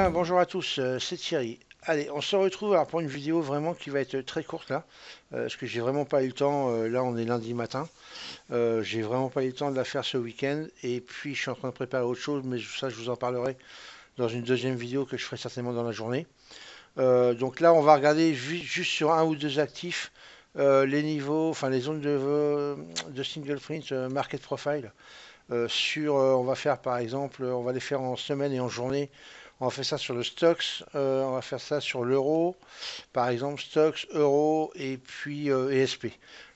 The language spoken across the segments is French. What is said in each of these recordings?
bien, bonjour à tous, c'est Thierry. Allez, on se retrouve alors pour une vidéo vraiment qui va être très courte là, parce que j'ai vraiment pas eu le temps. Là, on est lundi matin. J'ai vraiment pas eu le temps de la faire ce week-end. Et puis, je suis en train de préparer autre chose, mais ça, je vous en parlerai dans une deuxième vidéo que je ferai certainement dans la journée. Donc là, on va regarder juste sur un ou deux actifs les niveaux, enfin les zones de single print market profile. On va faire par exemple, on va les faire en semaine et en journée. On va faire ça sur le Stoxx, on va faire ça sur l'euro, par exemple Stoxx, euro et puis ESP.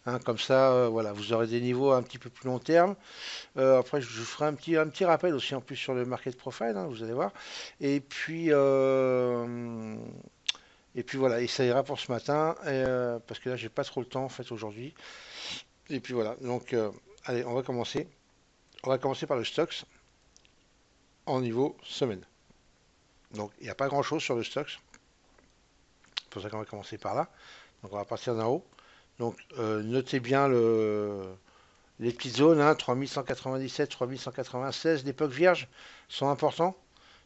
Hein, comme ça, voilà, vous aurez des niveaux un petit peu plus long terme. Après, je vous ferai un petit rappel aussi en plus sur le market profile, hein, vous allez voir. Et puis, euh, et puis voilà, et ça ira pour ce matin, parce que là, j'ai pas trop le temps en fait aujourd'hui. Et puis voilà, donc allez, on va commencer. On va commencer par le Stoxx en niveau semaine. Donc il n'y a pas grand chose sur le Stoxx. C'est pour ça qu'on va commencer par là. Donc on va partir d'en haut. Donc notez bien les petites zones, hein, 3197, 3196, l'époque vierge sont importants.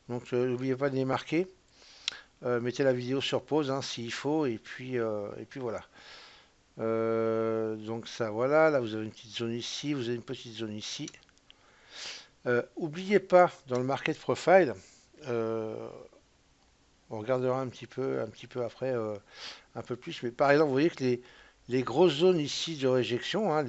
Donc n'oubliez pas de les marquer. Mettez la vidéo sur pause hein, s'il faut. Et puis voilà. Donc ça voilà. Là vous avez une petite zone ici. Vous avez une petite zone ici. Oubliez pas dans le market profile. euh, on regardera un petit peu après, un peu plus. Mais par exemple, vous voyez que les grosses zones ici de réjection, hein,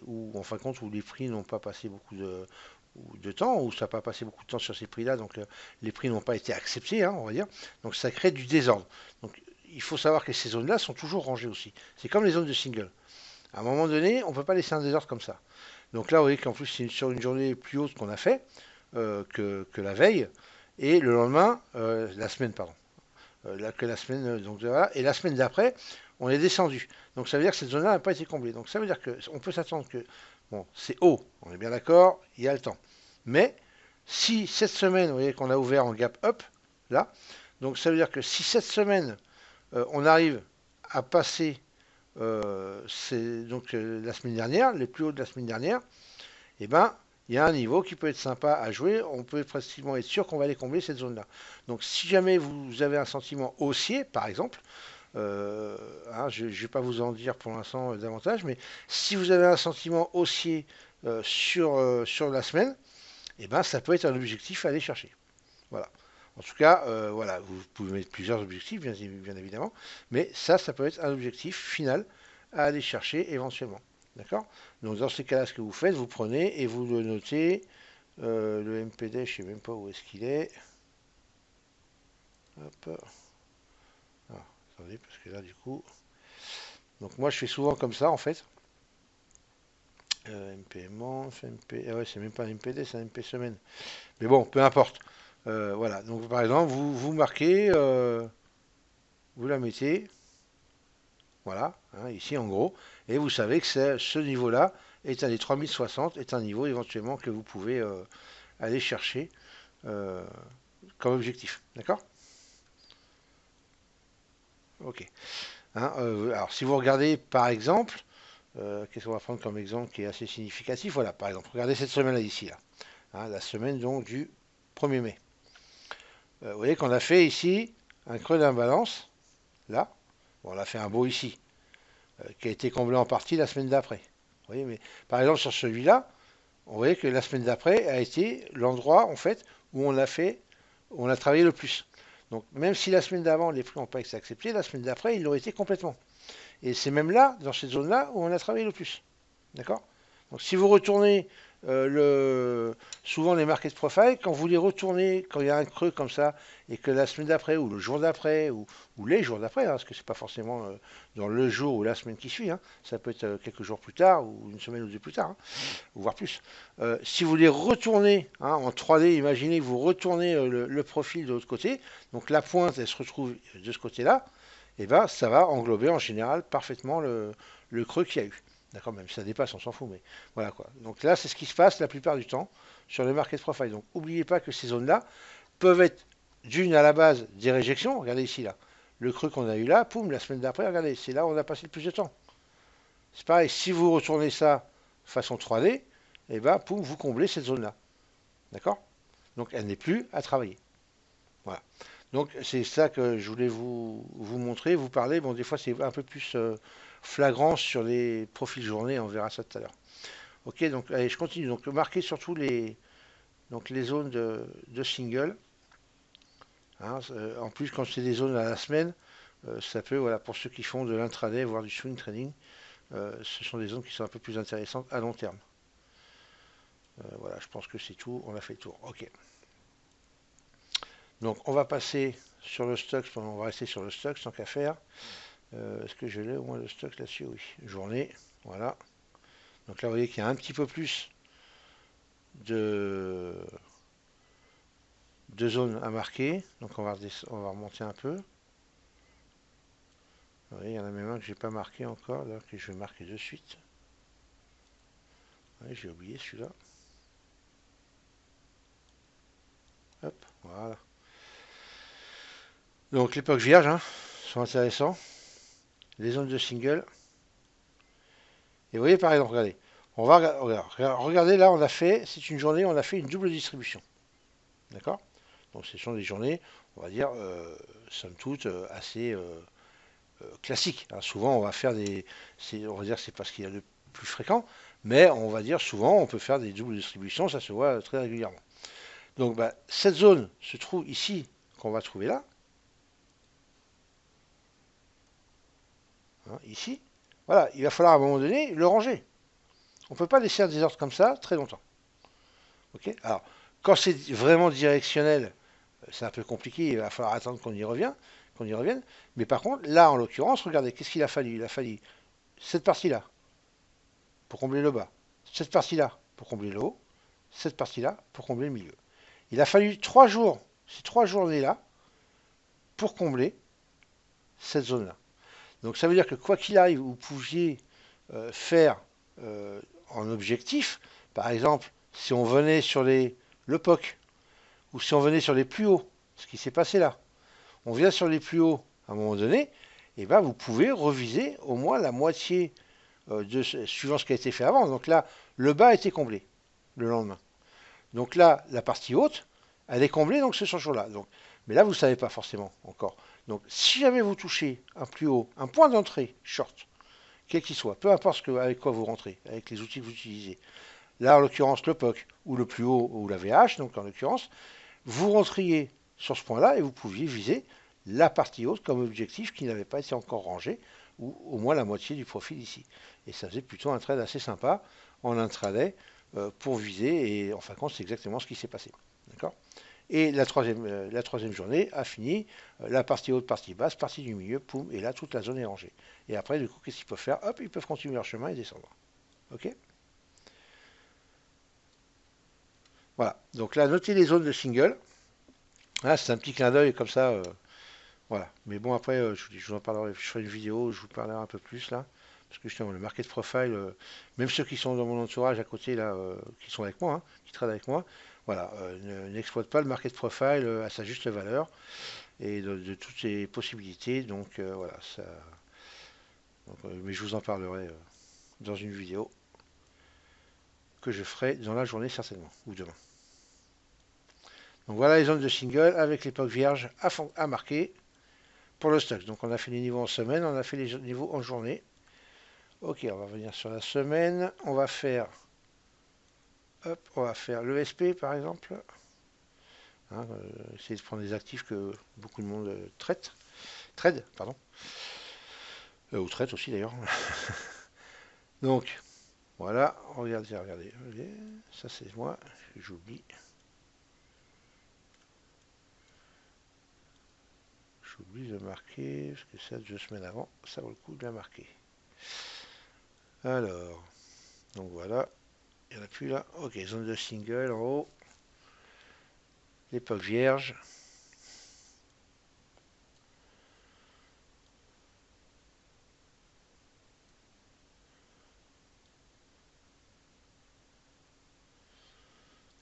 où en fin de compte où les prix n'ont pas passé beaucoup de temps, où ça n'a pas passé beaucoup de temps sur ces prix-là, donc les prix n'ont pas été acceptés, hein, on va dire. Donc ça crée du désordre. Donc il faut savoir que ces zones-là sont toujours rangées aussi. C'est comme les zones de single. À un moment donné, on ne peut pas laisser un désordre comme ça. Donc là, vous voyez qu'en plus, c'est sur une journée plus haute qu'on a fait que la veille, et le lendemain, la semaine, pardon. Que la semaine, donc voilà. Et la semaine d'après, on est descendu. Donc ça veut dire que cette zone-là n'a pas été comblée. Donc ça veut dire qu'on peut s'attendre que, bon, c'est haut, on est bien d'accord, il y a le temps. Mais si cette semaine, vous voyez qu'on a ouvert en gap up, là, donc ça veut dire que si cette semaine, on arrive à passer la semaine dernière, les plus hauts de la semaine dernière, eh ben, il y a un niveau qui peut être sympa à jouer. On peut pratiquement être sûr qu'on va aller combler cette zone-là. Donc, si jamais vous avez un sentiment haussier, par exemple, euh, hein, je ne vais pas vous en dire pour l'instant davantage, mais si vous avez un sentiment haussier sur la semaine, eh ben, ça peut être un objectif à aller chercher. Voilà. En tout cas, voilà, vous pouvez mettre plusieurs objectifs, bien évidemment, mais ça peut être un objectif final à aller chercher éventuellement. D'accord? Donc dans ces cas-là, ce que vous faites, vous prenez et vous le notez. Le MPD, je ne sais même pas où est-ce qu'il est. Hop. Ah, attendez, parce que là, du coup. Donc moi, je fais souvent comme ça, en fait. MPM, MP. Ah ouais, c'est même pas un MPD, c'est un MP semaine. Mais bon, peu importe. Voilà. Donc par exemple, vous marquez, vous la mettez. Voilà, hein, ici en gros. Et vous savez que ce niveau-là est un des 3060, est un niveau éventuellement que vous pouvez aller chercher euh, comme objectif. D'accord? Ok. Hein, alors si vous regardez par exemple, qu'est-ce qu'on va prendre comme exemple qui est assez significatif? Voilà, par exemple, regardez cette semaine-là ici, là. Hein, la semaine donc du 1er mai. Vous voyez qu'on a fait ici un creux d'imbalance, là. Bon, on a fait un beau ici, qui a été comblé en partie la semaine d'après. Vous voyez, mais par exemple sur celui-là, vous voyez que la semaine d'après a été l'endroit en fait où on a travaillé le plus. Donc même si la semaine d'avant les prix n'ont pas été acceptés, la semaine d'après ils l'auraient été complètement. Et c'est même là, dans cette zone-là, où on a travaillé le plus. D'accord? Donc si vous retournez souvent les market profile, quand vous les retournez, quand il y a un creux comme ça, et que la semaine d'après, ou le jour d'après, ou les jours d'après, hein, parce que c'est pas forcément dans le jour ou la semaine qui suit, hein, ça peut être quelques jours plus tard, ou une semaine ou deux plus tard, hein, voire plus. Si vous les retournez hein, en 3D, imaginez que vous retournez le profil de l'autre côté, donc la pointe elle se retrouve de ce côté-là, et ben ça va englober en général parfaitement le creux qu'il y a eu. D'accord, même si ça dépasse, on s'en fout, mais voilà quoi. Donc là, c'est ce qui se passe la plupart du temps sur le market profile. Donc n'oubliez pas que ces zones-là peuvent être d'une à la base des réjections. Regardez ici là. Le creux qu'on a eu là, poum, la semaine d'après, regardez, c'est là où on a passé le plus de temps. C'est pareil, si vous retournez ça façon 3D, et ben poum, vous comblez cette zone-là. D'accord? Donc elle n'est plus à travailler. Voilà. Donc c'est ça que je voulais vous montrer, vous parler. Bon, des fois c'est un peu plus flagrant sur les profils journée, on verra ça tout à l'heure. Ok, donc allez, je continue. Donc marquez surtout les zones de single. Hein. En plus, quand c'est des zones à la semaine, ça peut, voilà, pour ceux qui font de l'intraday, voire du swing trading, ce sont des zones qui sont un peu plus intéressantes à long terme. Voilà, je pense que c'est tout, on a fait le tour. Ok. Donc on va passer sur le stock, on va rester sur le stock tant qu'à faire. Est-ce que je l'ai au moins le stock là-dessus? Oui. Journée, voilà. Donc là, vous voyez qu'il y a un petit peu plus de, de zones à marquer. Donc on va remonter un peu. Vous voyez, il y en a même un que j'ai pas marqué encore, là, que je vais marquer de suite. Oui, j'ai oublié celui-là. Hop, voilà. Donc l'époque vierge, hein, sont intéressants. Les zones de single. Et vous voyez, par exemple, regardez. On va regardez là, on a fait, c'est une journée, on a fait une double distribution. D'accord? Donc ce sont des journées, on va dire, somme toute, assez classiques. Hein. Souvent, on va faire on va dire, c'est pas ce qu'il y a de plus fréquent, mais on va dire souvent, on peut faire des doubles distributions, ça se voit très régulièrement. Donc, bah, cette zone se trouve ici, qu'on va trouver là, hein, ici. Voilà, il va falloir à un moment donné le ranger. On ne peut pas laisser un désordre comme ça très longtemps. Ok. Alors, quand c'est vraiment directionnel, c'est un peu compliqué, il va falloir attendre qu'on y revienne. Mais par contre, là, en l'occurrence, regardez, qu'est-ce qu'il a fallu? Il a fallu cette partie-là pour combler le bas, cette partie-là pour combler le haut, cette partie-là pour combler le milieu. Il a fallu 3 jours, ces 3 journées-là, pour combler cette zone-là. Donc ça veut dire que quoi qu'il arrive, vous pouviez faire en objectif, par exemple, si on venait sur le POC, ou si on venait sur les plus hauts, ce qui s'est passé là, on vient sur les plus hauts à un moment donné, et ben vous pouvez reviser au moins la moitié suivant ce qui a été fait avant. Donc là, le bas a été comblé le lendemain. Donc là, la partie haute, elle est comblée donc ce jour-là. Donc, mais là, vous ne savez pas forcément encore. Donc si jamais vous touchez un plus haut, un point d'entrée short, quel qu'il soit, peu importe avec quoi vous rentrez, avec les outils que vous utilisez. Là, en l'occurrence, le POC ou le plus haut ou la VH, donc en l'occurrence, vous rentriez sur ce point-là et vous pouviez viser la partie haute comme objectif qui n'avait pas été encore rangé, ou au moins la moitié du profil ici. Et ça faisait plutôt un trade assez sympa en intraday pour viser, et en fin de compte, c'est exactement ce qui s'est passé. D'accord? Et la troisième journée a fini, la partie haute, partie basse, partie du milieu, poum, et là toute la zone est rangée. Et après, du coup, qu'est-ce qu'ils peuvent faire? Hop, ils peuvent continuer leur chemin et descendre. Ok? Voilà. Donc là, notez les zones de single. Là, c'est un petit clin d'œil comme ça. Voilà. Mais bon, après, je vous en parlerai. Je ferai une vidéo, je vous parlerai un peu plus là. Parce que justement, le market profile, même ceux qui sont dans mon entourage à côté là, qui sont avec moi, hein, qui travaillent avec moi, voilà, n'exploitent pas le market profile à sa juste valeur et de toutes ses possibilités. Donc voilà, ça. Donc, mais je vous en parlerai dans une vidéo que je ferai dans la journée certainement, ou demain. Donc voilà les zones de single avec l'époque vierge à marquer pour le stock. Donc on a fait les niveaux en semaine, on a fait les niveaux en journée. Ok, on va revenir sur la semaine. On va faire l'ESP par exemple. Hein, essayer de prendre des actifs que beaucoup de monde trade, pardon. Ou traite aussi d'ailleurs. Donc voilà, regardez, regardez. Ça c'est moi, j'oublie. J'oublie de marquer, parce que ça, 2 semaines avant, ça vaut le coup de la marquer. Alors, donc voilà, il n'y en a plus là. Ok, zone de single en haut. L'époque vierge.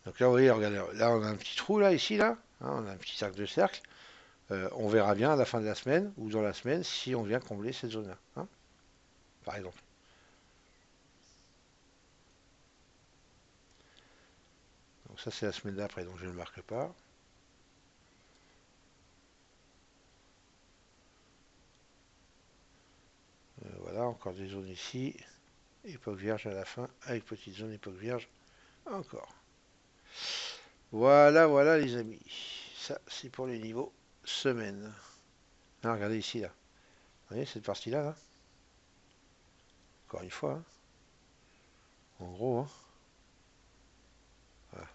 Donc là, vous voyez, regardez, là on a un petit trou là, ici, là. Hein, on a un petit cercle de cercle. On verra bien à la fin de la semaine ou dans la semaine si on vient combler cette zone-là, hein, par exemple. Donc ça c'est la semaine d'après, donc je ne le marque pas. encore des zones ici. Époque vierge à la fin, avec petite zone époque vierge encore. Voilà, voilà les amis. Ça, c'est pour les niveaux semaine. Ah, regardez ici, là. Vous voyez cette partie-là, là? Encore une fois, hein. En gros, hein. Voilà.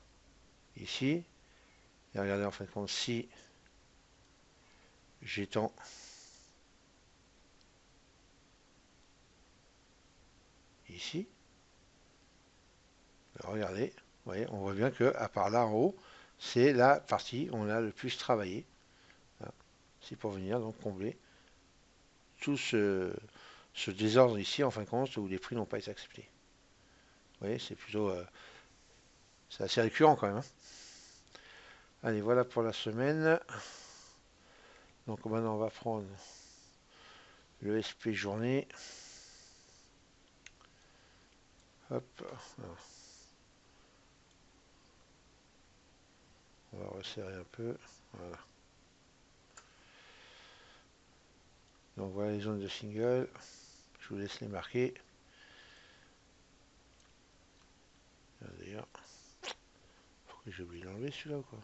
Ici, et regardez en fin de compte, si j'étends ici, alors, regardez, vous voyez, on voit bien que à part là en haut, c'est la partie où on a le plus travaillé. Voilà. C'est pour venir donc combler tout ce désordre ici en fin de compte où les prix n'ont pas été acceptés. Vous voyez, c'est plutôt c'est assez récurrent quand même, hein. Allez, voilà pour la semaine. Donc maintenant on va prendre le SP journée. Hop, on va resserrer un peu. Voilà. Donc voilà les zones de single. Je vous laisse les marquer. D'ailleurs, pourquoi j'ai oublié de l'enlever celui-là ou quoi?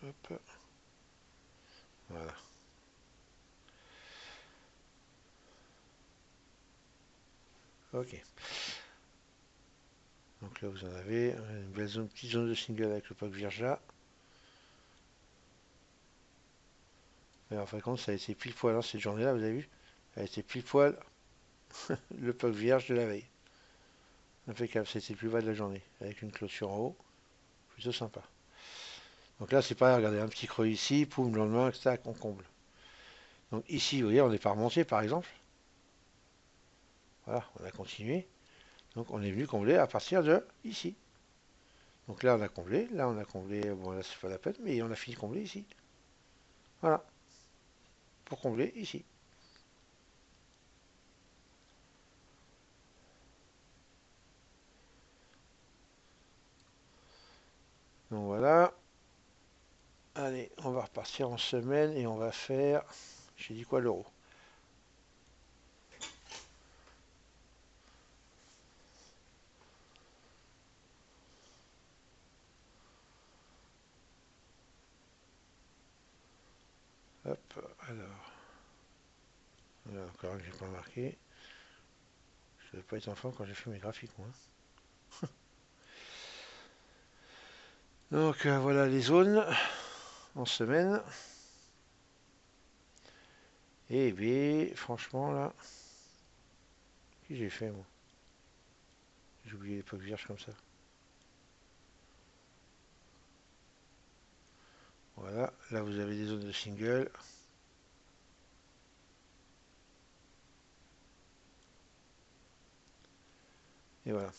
Hop, voilà. Ok. Donc là vous en avez une belle zone, petite zone de single avec le pack vierge là. Et en fin de compte, ça a été pile poil, hein, cette journée-là, vous avez vu? Ça a été pile poil le pack vierge de la veille. Impeccable, c'était le plus bas de la journée, avec une clôture en haut, plutôt sympa. Donc là, c'est pareil, regardez, un petit creux ici, poum, le lendemain, tac, on comble. Donc ici, vous voyez, on n'est pas remonté, par exemple. Voilà, on a continué. Donc on est venu combler à partir de ici. Donc là, on a comblé, bon là, c'est pas la peine, mais on a fini de combler ici. Voilà, pour combler ici. Donc voilà. Allez, on va repartir en semaine et on va faire, j'ai dit quoi, l'euro. Hop, alors encore un que j'ai pas marqué. Je ne devais pas être enfant quand j'ai fait mes graphiques, moi. Donc voilà les zones en semaine. Et bien, franchement là, qu'est-ce que j'ai fait moi? J'ai oublié l'époque vierge comme ça. Voilà, là vous avez des zones de single. Et voilà.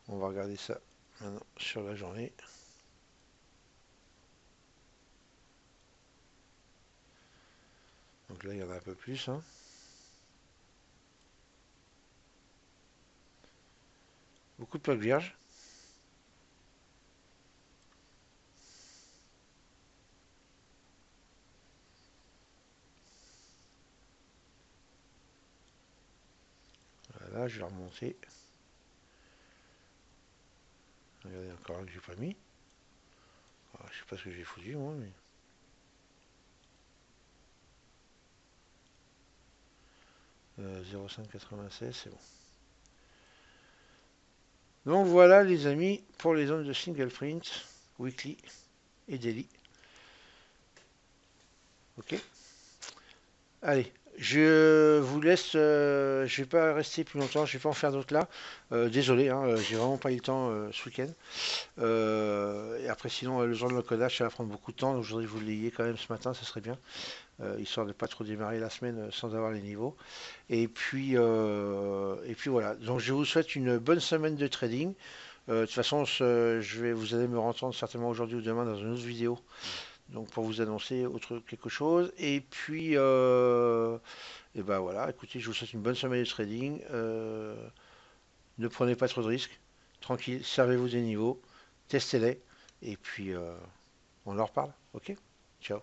On va regarder ça maintenant sur la journée. Donc là il y en a un peu plus, hein. Beaucoup de plaques vierges. Voilà, je vais remonter. Regardez encore un que j'ai pas mis. Alors, je sais pas ce que j'ai foutu moi, mais. 0,596, c'est bon. Donc voilà les amis pour les zones de single print, weekly et daily. Ok. Allez, je vous laisse. Je vais pas rester plus longtemps. Je vais pas en faire d'autres là. Désolé, hein, j'ai vraiment pas eu le temps ce week-end. Et après, sinon, le genre de l'encodage, ça va prendre beaucoup de temps. Donc, je voudrais que vous l'ayez quand même ce matin, ça serait bien, histoire de pas trop démarrer la semaine sans avoir les niveaux. Et puis voilà. Donc, je vous souhaite une bonne semaine de trading. De toute façon, vous allez me entendre certainement aujourd'hui ou demain dans une autre vidéo Donc pour vous annoncer autre quelque chose. Et ben voilà, écoutez, je vous souhaite une bonne semaine de trading. Ne prenez pas trop de risques. Tranquille, servez-vous des niveaux, testez-les. Et puis on en reparle. Ok? Ciao.